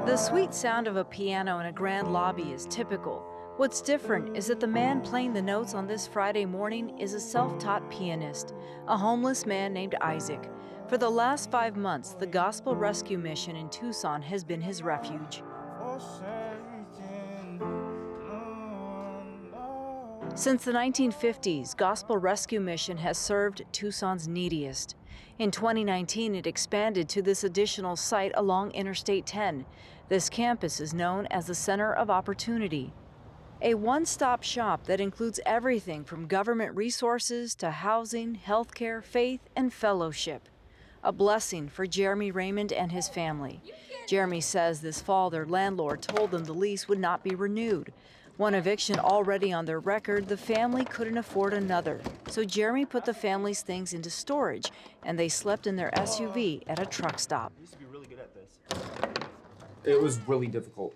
The sweet sound of a piano in a grand lobby is typical. What's different is that the man playing the notes on this Friday morning is a self-taught pianist, a homeless man named Isaac. For the last 5 months, the Gospel Rescue Mission in Tucson has been his refuge. Since the 1950s, Gospel Rescue Mission has served Tucson's neediest. In 2019, it expanded to this additional site along Interstate 10. This campus is known as the Center of Opportunity, a one-stop shop that includes everything from government resources to housing, healthcare, faith, and fellowship. A blessing for Jeremy Raymond and his family. Jeremy says this fall their landlord told them the lease would not be renewed. One eviction already on their record, the family couldn't afford another. So Jeremy put the family's things into storage, and they slept in their SUV at a truck stop. I used to be really good at this. It was really difficult.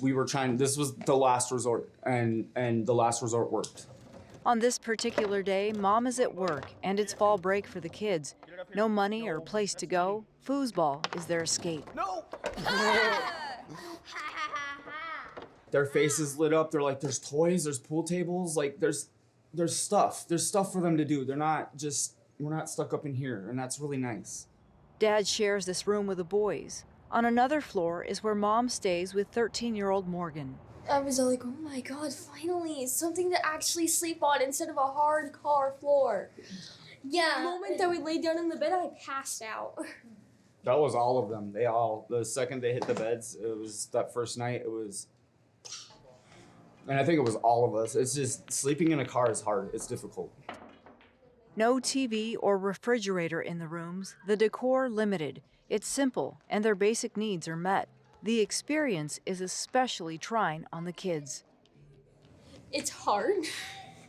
We were trying, this was the last resort, and the last resort worked. On this particular day, Mom is at work, and it's fall break for the kids. No money or place to go. Foosball is their escape. No! Their faces lit up. They're like, there's toys, there's pool tables, like there's stuff. There's stuff for them to do. We're not stuck up in here, and that's really nice. Dad shares this room with the boys. On another floor is where Mom stays with 13-year-old Morgan. I was all like, oh my God, finally, something to actually sleep on instead of a hardcore floor. Yeah. The moment that we laid down in the bed, I passed out. That was all of them. The second they hit the beds, it was that first night, it was, and I think it was all of us. It's just, sleeping in a car is hard. It's difficult. No TV or refrigerator in the rooms, the decor limited. It's simple, and their basic needs are met. The experience is especially trying on the kids. It's hard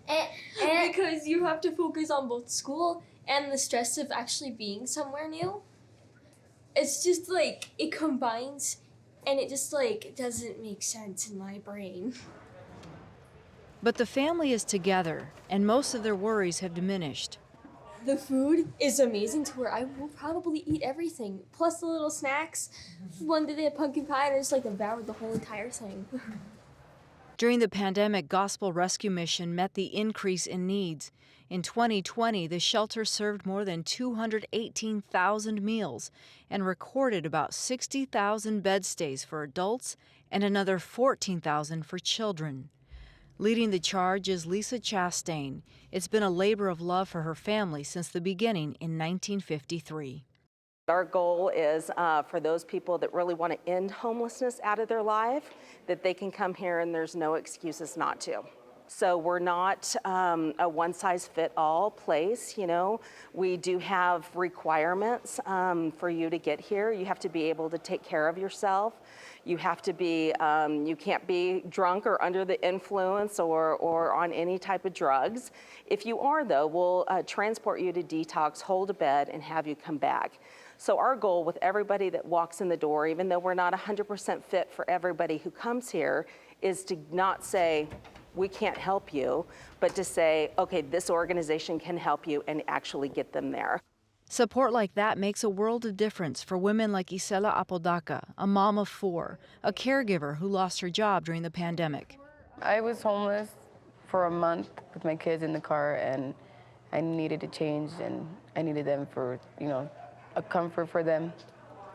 because you have to focus on both school and the stress of actually being somewhere new. It's just like, it combines, and it just like doesn't make sense in my brain. But the family is together, and most of their worries have diminished. The food is amazing to where I will probably eat everything, plus the little snacks. One day they had pumpkin pie, and I just like devoured the whole entire thing. During the pandemic, Gospel Rescue Mission met the increase in needs. In 2020, the shelter served more than 218,000 meals and recorded about 60,000 bed stays for adults and another 14,000 for children. Leading the charge is Lisa Chastain. It's been a labor of love for her family since the beginning in 1953. Our goal is for those people that really want to end homelessness out of their life, that they can come here and there's no excuses not to. So we're not a one-size-fit-all place, you know. We do have requirements for you to get here. You have to be able to take care of yourself. You have to be, you can't be drunk or under the influence or on any type of drugs. If you are, though, we'll transport you to detox, hold a bed, and have you come back. So our goal with everybody that walks in the door, even though we're not 100% fit for everybody who comes here, is to not say, we can't help you, but to say, okay, this organization can help you and actually get them there. Support like that makes a world of difference for women like Isela Apodaca, a mom of 4, a caregiver who lost her job during the pandemic. I was homeless for a month with my kids in the car, and I needed to change, and I needed them for, you know, a comfort for them,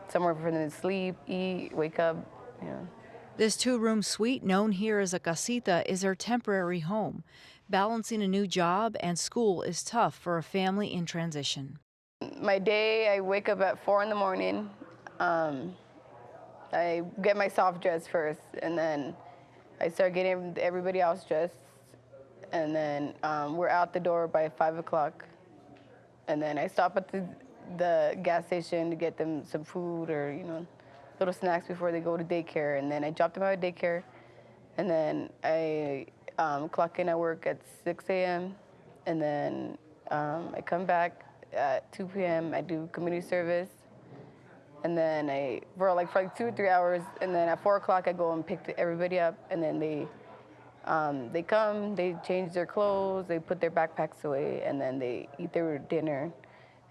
somewhere for them to sleep, eat, wake up, you know. This 2-room suite, known here as a casita, is her temporary home. Balancing a new job and school is tough for a family in transition. My day, I wake up at 4 in the morning. I get myself dressed first, and then I start getting everybody else dressed. And then we're out the door by 5 o'clock. And then I stop at the gas station to get them some food or, you know, little snacks before they go to daycare, and then I drop them out of daycare, and then I clock in at work at 6 a.m., and then I come back at 2 p.m., I do community service, and then for like 2 or 3 hours, and then at 4 o'clock I go and pick everybody up, and then they come, they change their clothes, they put their backpacks away, and then they eat their dinner,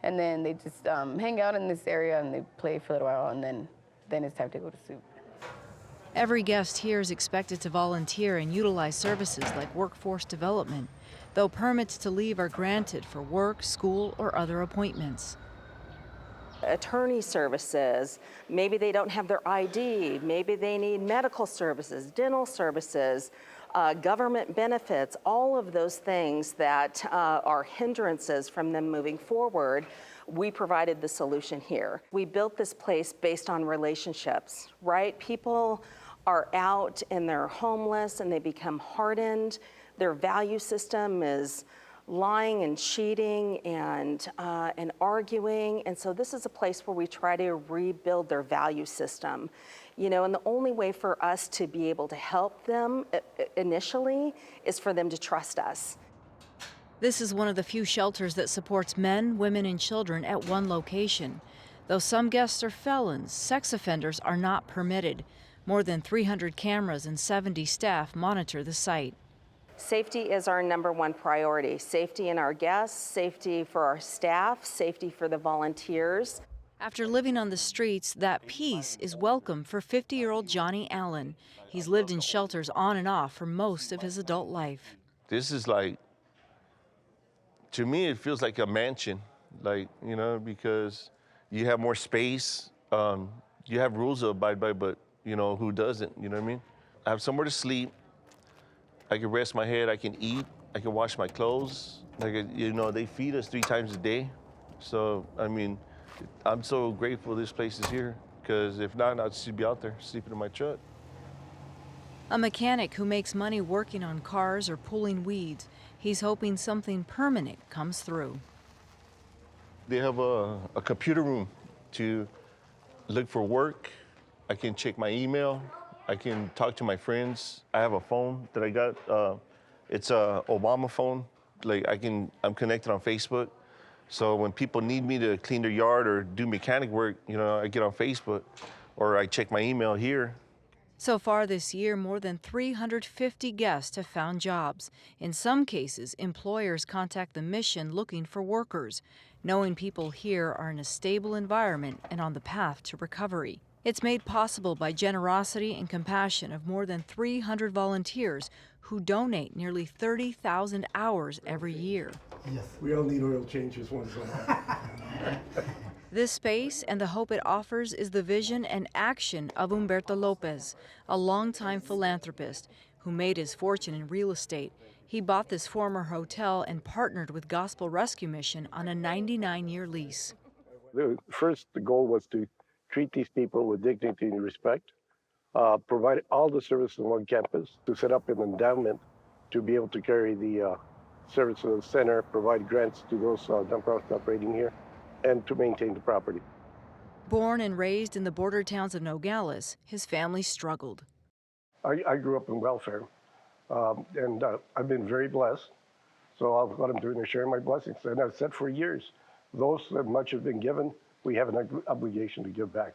And then they just hang out in this area and they play for a little while, and then it's time to go to sleep. Every guest here is expected to volunteer and utilize services like workforce development, though permits to leave are granted for work, school, or other appointments. Attorney services, maybe they don't have their ID, maybe they need medical services, dental services, government benefits, all of those things that are hindrances from them moving forward. We provided the solution here. We built this place based on relationships, right? People are out and they're homeless and they become hardened. Their value system is lying and cheating and arguing. And so this is a place where we try to rebuild their value system. You know, and the only way for us to be able to help them initially is for them to trust us. This is one of the few shelters that supports men, women, and children at one location. Though some guests are felons, sex offenders are not permitted. More than 300 cameras and 70 staff monitor the site. Safety is our #1 priority. Safety in our guests, safety for our staff, safety for the volunteers. After living on the streets, that peace is welcome for 50-year-old Johnny Allen. He's lived in shelters on and off for most of his adult life. This is like, to me, it feels like a mansion, like, you know, because you have more space. You have rules to abide by, but, you know, who doesn't, you know what I mean? I have somewhere to sleep. I can rest my head, I can eat, I can wash my clothes. Like, you know, they feed us 3 times a day. So, I mean, I'm so grateful this place is here, because if not, I'd still be out there sleeping in my truck. A mechanic who makes money working on cars or pulling weeds, he's hoping something permanent comes through. They have a computer room to look for work. I can check my email. I can talk to my friends. I have a phone that I got. It's a Obama phone. Like I'm connected on Facebook. So when people need me to clean their yard or do mechanic work, you know, I get on Facebook or I check my email here. So far this year, more than 350 guests have found jobs. In some cases, employers contact the mission looking for workers, knowing people here are in a stable environment and on the path to recovery. It's made possible by generosity and compassion of more than 300 volunteers who donate nearly 30,000 hours every year. Yes, we all need oil changes once in a while. This space and the hope it offers is the vision and action of Humberto Lopez, a longtime philanthropist who made his fortune in real estate. He bought this former hotel and partnered with Gospel Rescue Mission on a 99-year lease. The goal was to treat these people with dignity and respect, provide all the services on one campus, to set up an endowment to be able to carry the service of the center, provide grants to those nonprofits operating here, and to maintain the property. Born and raised in the border towns of Nogales, his family struggled. I grew up in welfare, and I've been very blessed. So what I'm doing is sharing my blessings. And I've said for years, those that much have been given, we have an obligation to give back.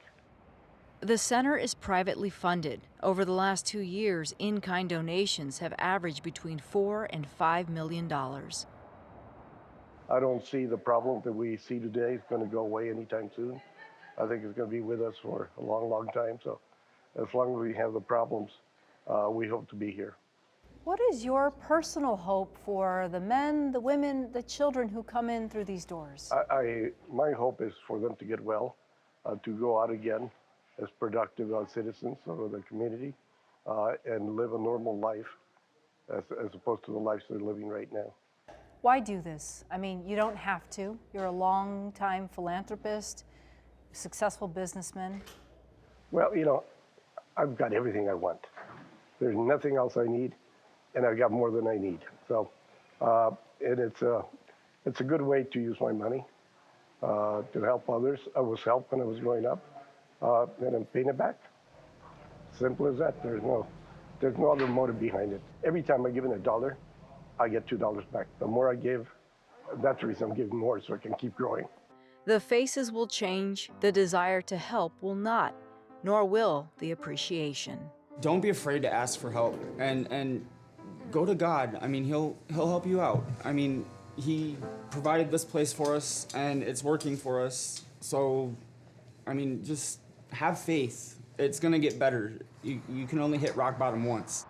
The center is privately funded. Over the last 2 years, in-kind donations have averaged between $4 and $5 million. I don't see the problem that we see today is going to go away anytime soon. I think it's going to be with us for a long, long time. So as long as we have the problems, we hope to be here. What is your personal hope for the men, the women, the children who come in through these doors? My hope is for them to get well, to go out again as productive citizens of the community, and live a normal life as opposed to the lives they're living right now. Why do this? I mean, you don't have to. You're a long-time philanthropist, successful businessman. Well, you know, I've got everything I want. There's nothing else I need, and I've got more than I need. So, and it's a good way to use my money to help others. I was helped when I was growing up, and I'm paying it back. Simple as that. There's no other motive behind it. Every time I give in $1, I get $2 back. The more I give, that's the reason I'm giving more, so I can keep growing. The faces will change, the desire to help will not, nor will the appreciation. Don't be afraid to ask for help and go to God. I mean, he'll help you out. I mean, he provided this place for us, and it's working for us. So, I mean, just have faith. It's gonna get better. You can only hit rock bottom once.